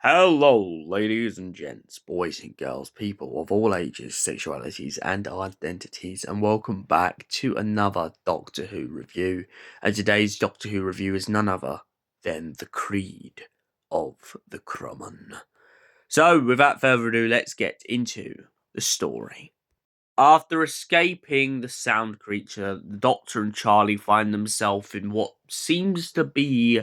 Hello, ladies and gents, boys and girls, people of all ages, sexualities, and identities, and welcome back to another Doctor Who review. And today's Doctor Who review is none other than the Creed of the Kromon. So, without further ado, let's get into the story. After escaping the sound creature, the Doctor and Charlie find themselves in what seems to be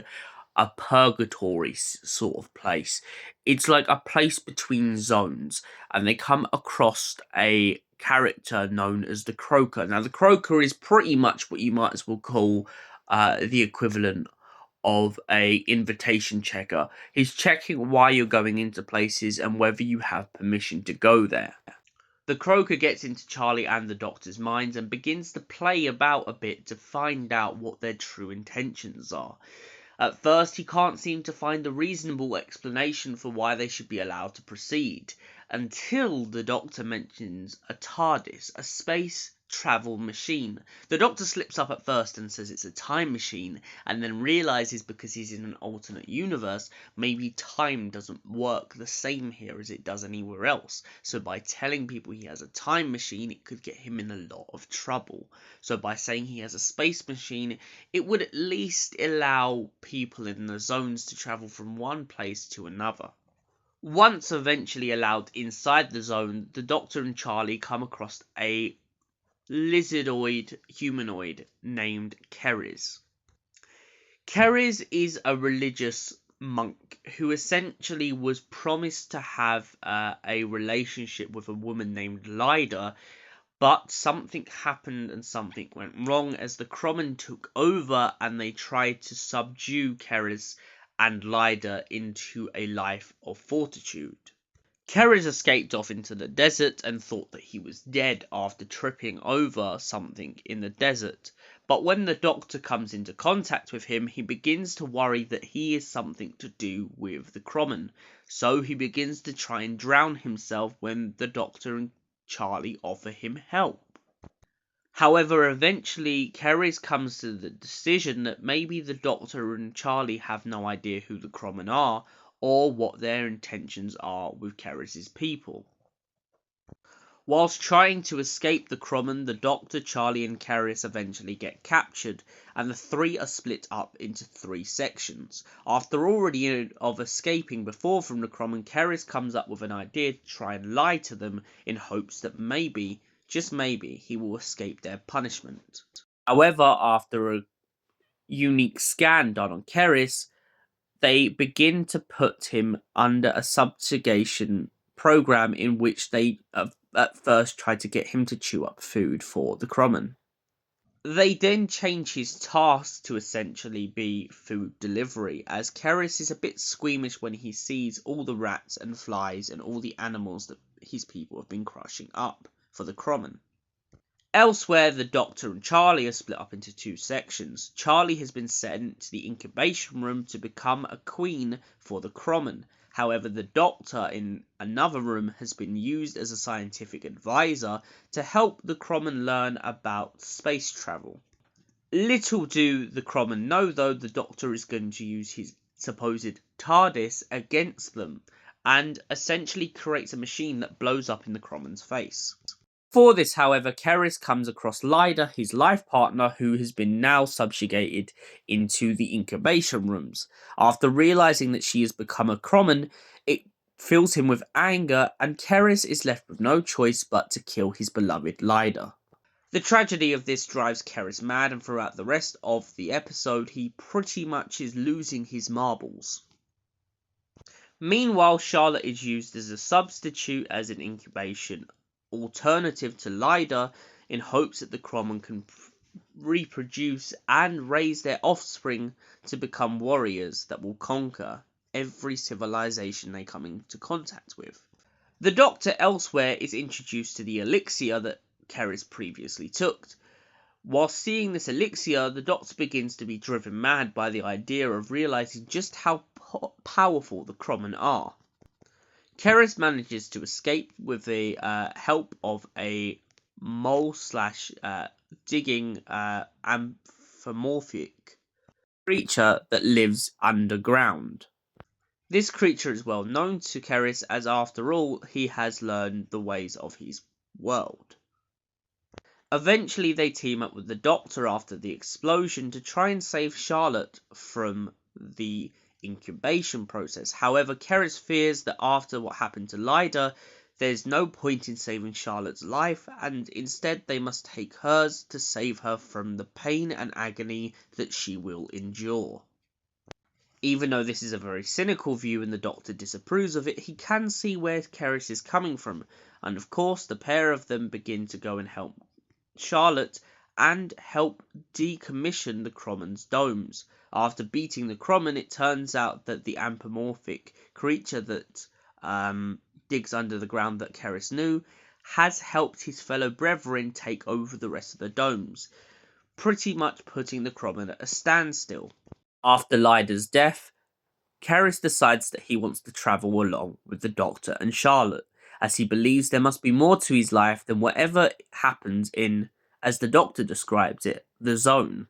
a purgatory sort of place. It's like a place between zones, and they come across a character known as the Croaker. Now, the Croaker is pretty much what you might as well call the equivalent of a invitation checker. He's checking why you're going into places and whether you have permission to go there. The Croaker gets into Charlie and the Doctor's minds and begins to play about a bit to find out what their true intentions are. At first, he can't seem to find a reasonable explanation for why they should be allowed to proceed, until the Doctor mentions a TARDIS, a space travel machine. The Doctor slips up at first and says it's a time machine, and then realises because he's in an alternate universe, maybe time doesn't work the same here as it does anywhere else. So by telling people he has a time machine, it could get him in a lot of trouble. So by saying he has a space machine, it would at least allow people in the zones to travel from one place to another. Once eventually allowed inside the zone, the Doctor and Charlie come across a lizardoid humanoid named Keres. Keres is a religious monk who essentially was promised to have a relationship with a woman named Lyda, but something happened and something went wrong as the Kromon took over and they tried to subdue Keres and Lyda into a life of fortitude. Keres escaped off into the desert and thought that he was dead after tripping over something in the desert. But when the Doctor comes into contact with him, he begins to worry that he is something to do with the Kromon. So he begins to try and drown himself when the Doctor and Charlie offer him help. However, eventually, Keres comes to the decision that maybe the Doctor and Charlie have no idea who the Kromon are, or what their intentions are with Keres's people. Whilst trying to escape the Kromon, the Doctor, Charlie and Keres eventually get captured, and the three are split up into three sections. After already of escaping before from the Kromon, Keres comes up with an idea to try and lie to them in hopes that maybe, just maybe, he will escape their punishment. However, after a unique scan done on Keres, they begin to put him under a subjugation program in which they at first tried to get him to chew up food for the Kromon. They then change his task to essentially be food delivery, as Keres is a bit squeamish when he sees all the rats and flies and all the animals that his people have been crushing up for the Kromon. Elsewhere, the Doctor and Charlie are split up into two sections. Charlie has been sent to the incubation room to become a queen for the Kromon. However, the Doctor in another room has been used as a scientific advisor to help the Kromon learn about space travel. Little do the Kromon know, though, the Doctor is going to use his supposed TARDIS against them, and essentially creates a machine that blows up in the Kromon's face. For this, however, Keres comes across Lyda, his life partner, who has been now subjugated into the incubation rooms. After realizing that she has become a Kromon, it fills him with anger, and Keres is left with no choice but to kill his beloved Lyda. The tragedy of this drives Keres mad, and throughout the rest of the episode, he pretty much is losing his marbles. Meanwhile, Charlotte is used as a substitute as an incubation alternative to Lyda in hopes that the Kromon can reproduce and raise their offspring to become warriors that will conquer every civilization they come into contact with. The Doctor elsewhere is introduced to the elixir that Keres previously took. While seeing this elixir, the Doctor begins to be driven mad by the idea of realizing just how powerful the Kromon are. Keres manages to escape with the help of a mole/digging anthropomorphic creature that lives underground. This creature is well known to Keris, as after all, he has learned the ways of his world. Eventually they team up with the Doctor after the explosion to try and save Charlotte from the incubation process. However, Keris fears that after what happened to Lyda, there's no point in saving Charlotte's life, and instead they must take hers to save her from the pain and agony that she will endure. Even though this is a very cynical view and the Doctor disapproves of it, he can see where Keris is coming from, and of course the pair of them begin to go and help Charlotte and help decommission the Kromon's domes. After beating the Kromon, it turns out that the anthropomorphic creature that digs under the ground that Keris knew has helped his fellow brethren take over the rest of the domes, pretty much putting the Kromon at a standstill. After Lyda's death, Keris decides that he wants to travel along with the Doctor and Charlotte, as he believes there must be more to his life than whatever happens in, as the Doctor describes it, the Zone.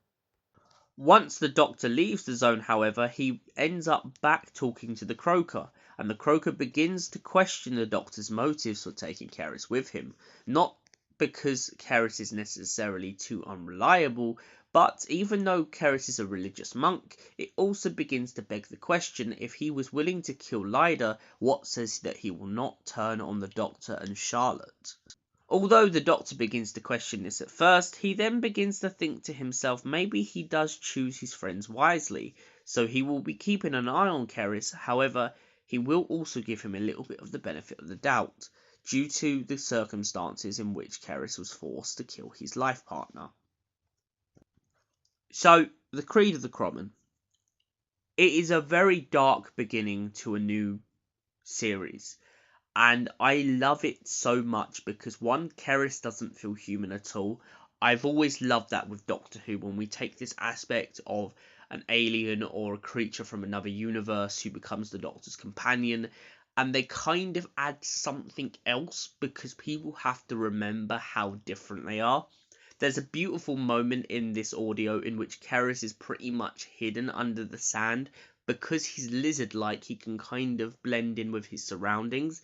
Once the Doctor leaves the Zone, however, he ends up back talking to the Croaker, and the Croaker begins to question the Doctor's motives for taking Keris with him, not because Keris is necessarily too unreliable, but even though Keris is a religious monk, it also begins to beg the question: if he was willing to kill Lyda, what says that he will not turn on the Doctor and Charlotte? Although the Doctor begins to question this at first, he then begins to think to himself maybe he does choose his friends wisely, so he will be keeping an eye on Keris. However, he will also give him a little bit of the benefit of the doubt, due to the circumstances in which Keris was forced to kill his life partner. So, the Creed of the Kromon. It is a very dark beginning to a new series. And I love it so much because, one, Keris doesn't feel human at all. I've always loved that with Doctor Who, when we take this aspect of an alien or a creature from another universe who becomes the Doctor's companion, and they kind of add something else because people have to remember how different they are. There's a beautiful moment in this audio in which Keris is pretty much hidden under the sand. Because he's lizard-like, he can kind of blend in with his surroundings.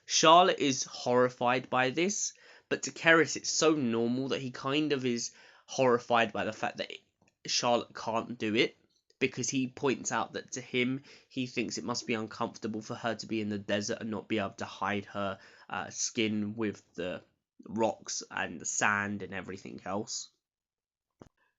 Charlotte is horrified by this, but to Keris it's so normal that he kind of is horrified by the fact that Charlotte can't do it, because he points out that to him, he thinks it must be uncomfortable for her to be in the desert and not be able to hide her skin with the rocks and the sand and everything else.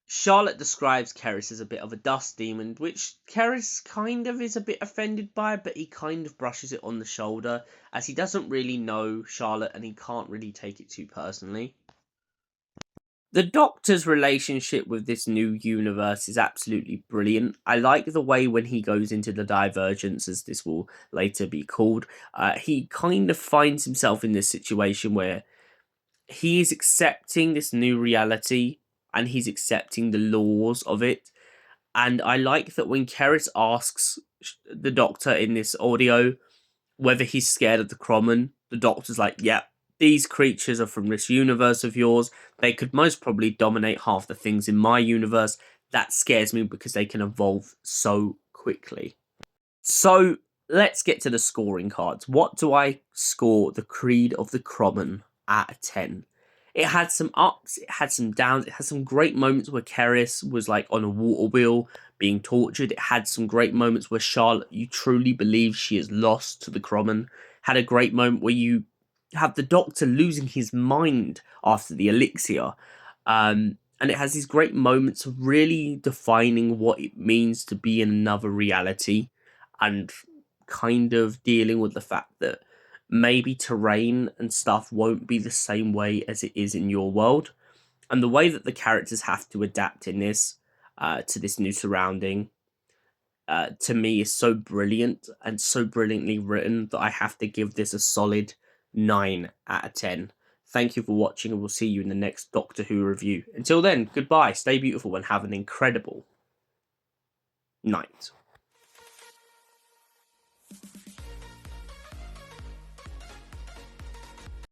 Charlotte describes Keris as a bit of a dust demon, which Keris kind of is a bit offended by, but he kind of brushes it on the shoulder, as he doesn't really know Charlotte and he can't really take it too personally. The Doctor's relationship with this new universe is absolutely brilliant. I like the way when he goes into the Divergence, as this will later be called, he kind of finds himself in this situation where he is accepting this new reality and he's accepting the laws of it. And I like that when Keris asks the Doctor in this audio whether he's scared of the Kromon, the Doctor's like, yeah, these creatures are from this universe of yours. They could most probably dominate half the things in my universe. That scares me because they can evolve so quickly. So let's get to the scoring cards. What do I score the Creed of the Kromon out of 10? It had some ups, it had some downs, it had some great moments where Keris was like on a water wheel being tortured. It had some great moments where Charlotte, you truly believe she is lost to the Kromon. Had a great moment where you have the Doctor losing his mind after the elixir. And it has these great moments of really defining what it means to be in another reality and kind of dealing with the fact that maybe terrain and stuff won't be the same way as it is in your world. And the way that the characters have to adapt in this to this new surrounding, to me, is so brilliant and so brilliantly written that I have to give this a solid 9 out of 10. Thank you for watching, and we'll see you in the next Doctor Who review. Until then, goodbye, stay beautiful, and have an incredible night.